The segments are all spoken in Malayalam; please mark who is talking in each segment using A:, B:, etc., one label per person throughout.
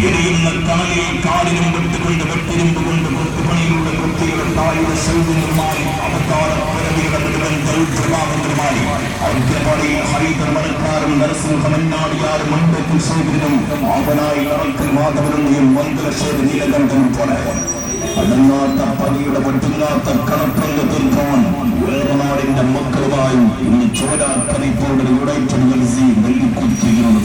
A: എരിയുന്ന കണലിൽ കാടിനും വിട്ടുകൊണ്ട് വെട്ടിരുമ്പ് കൊണ്ട് കൊത്തുപണിയിലൂടെ കുട്ടികളുടെ തായുടെ സൗന്ദര്യമായി അവതാരപ്പരവിയുടെ മുഴുവൻ ദൗർജഭാവങ്ങളുമായി ഔദ്യപാടിയിൽ ഹൈദർ മണക്കാരും നരസിംഹമന്നാടിയാരും മുൻപേക്കും സൗകര്യനും അവനായി നടക്കൽ മാധവനും മന്ദലശ്ശേരി നീലകണ്ഠനും പോലെ അടങ്ങാത്ത പണിയുടെ വെട്ടുങ്ങാത്ത കണപ്പങ്ക് തീർക്കാൻ വേറെ നാടിന്റെ മക്കളുമായി ഇന്ന് ചോരാക്കറിപ്പോടെ യുണൈറ്റഡ് എൽസി നെല്ലിക്കുത്തിയിലുള്ള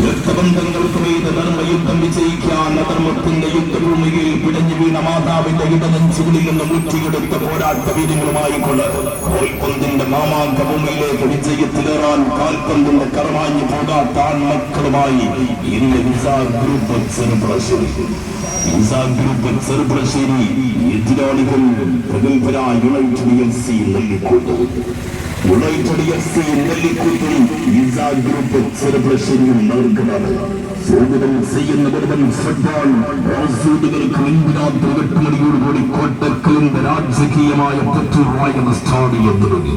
A: രക്തബന്ധങ്ങൾക്ക് മീത് ധർമ്മയുദ്ധം വിജയിക്കാൻ അധർമ്മത്തിന്റെ യുദ്ധഭൂമിയിൽ പിടഞ്ഞു വീണ മാതാവിന്റെ ഇടനെഞ്ചുകളിൽ നിന്ന് മുറ്റിയെടുത്ത പോരാട്ട വീര്യങ്ങളുമായി കൊണ്ട് കോൽക്കൊന്തിന്റെ മാമാങ്ക ഭൂമിയിലേക്ക് വിജയത്തിലേറാൻ കാൽക്കൊന്തിന്റെ കറമാഞ്ഞു പോകാത്ത ആൺമക്കളുമായി ഇന്ന് ഗ്രൂപ്പ് ചെറുപ്പുളശ്ശേരി എതിരാളികൾ പ്രഗത്ഭരായ united LC Nellikkottu united FC നെല്ലിക്കുത്തും ഗ്രൂപ്പ് ചെറുപ്പുളശ്ശേരിയും നേർക്കുന്നതാണ്. സ്വാഗതം ചെയ്യുന്ന മുഴുവൻ ഫുട്ബോൾ ആസ്വാദകർക്ക് മുൻപിനാത്ത വെട്ടുമണിയോടുകൂടി കോട്ടക്കലിന്റെ രാജകീയമായ പെട്രോൾ സ്റ്റേഡിയം തുടങ്ങി.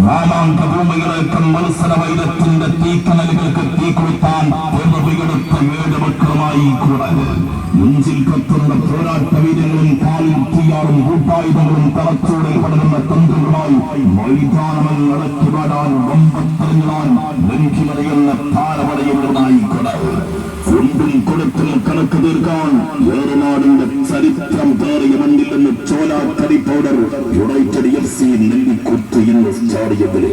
A: മാമാങ്ക ഭൂമികളേക്ക് മത്സരവൈരത്തിന്റെ തീക്കനലുകൾക്ക് തീ കൊടുത്താൻ പിറവിയെടുത്ത 7 മക്കളുമായി കൂടെ നെഞ്ചിൽ കത്തുന്ന പോരാട്ട വീര്യങ്ങളും കാലിൽ തീയാറും കൂട്ടായുധങ്ങളും തലച്ചോടിൽ പടരുന്ന തന്ത്രങ്ങളുമായി മൈതാനമെന്ന് നടക്കി പാടാൻ വമ്പത്തരങ്ങളാൻ ലംഘിമറിയുന്ന താരപടയുള്ളതായി കൂടെ കൊണ്ടും കൊടുത്തും കണക്ക് തീർക്കാൻ വേറെനാടിന്റെ ചരിത്രം പേറിയ മണ്ണിൽ നിന്ന് ചോലാക്കടി പൗഡർ യുണൈറ്റഡ് എഫ്സി നെല്ലിക്കുത്ത് എന്ന സ്റ്റേഡിയത്തില്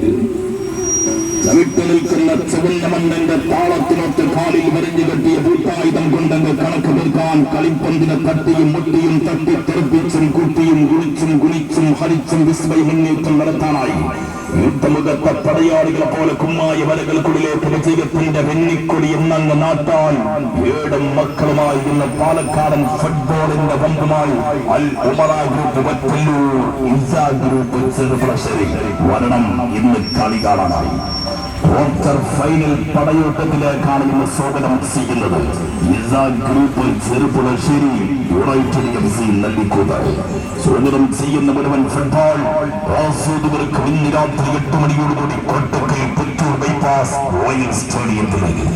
A: ചവിട്ട് നിൽക്കുന്ന ചുവന്ന മണ്ണിന്റെ താളത്തിനൊത്ത് കാലിൽ വരഞ്ഞു കെട്ടിയ കൂട്ടായുധം കൊണ്ടെന്ന് കണക്ക് തീർക്കാൻ കളിപ്പന്തിനെ തട്ടിയും മുട്ടിയും തട്ടിത്തെറിപ്പിച്ചും കൂട്ടിയും കുളിച്ചും കുളിച്ചും ഹരിച്ചും വിസ്മയ മുന്നേറ്റം നടത്താനായി യുദ്ധമുഖത്തെ പടയാളികളെ പോലെ കുമ്മായ വലകൾക്കുള്ളിലേക്ക് വിജയത്തിന്റെ വെന്നിക്കൊടി എന്നങ്ങ് നാട്ടാൻ 7 മക്കളുമായി ഇന്ന് പാലക്കാടൻ ഫുട്ബോളിന്റെ ബന്ധുമായി അൽ ഉമറ ഗ്രൂപ്പ് വറ്റല്ലൂർ ഗ്രൂപ്പ് ചെറുപ്പുളശ്ശേരി വരണം ഇന്ന് കളി കാണാനായി. ക്വാർട്ടർ ഫൈനൽ പടയോട്ടത്തിലേക്കാണ് ഇന്ന് സ്വാഗതം ചെയ്യുന്നത്. Group Cherpulassery United FC Nellikottu സ്വാഗതം ചെയ്യുന്ന മുഴുവൻ ഫുട്ബോൾ ആസ്വാദകർക്ക് ഇന്ന് രാത്രി 8 മണിയോടുകൂടി കോട്ടക്കൽ പുത്തൂർ ബൈപ്പാസ് റോയൽ സ്റ്റേഡിയത്തിലേക്ക്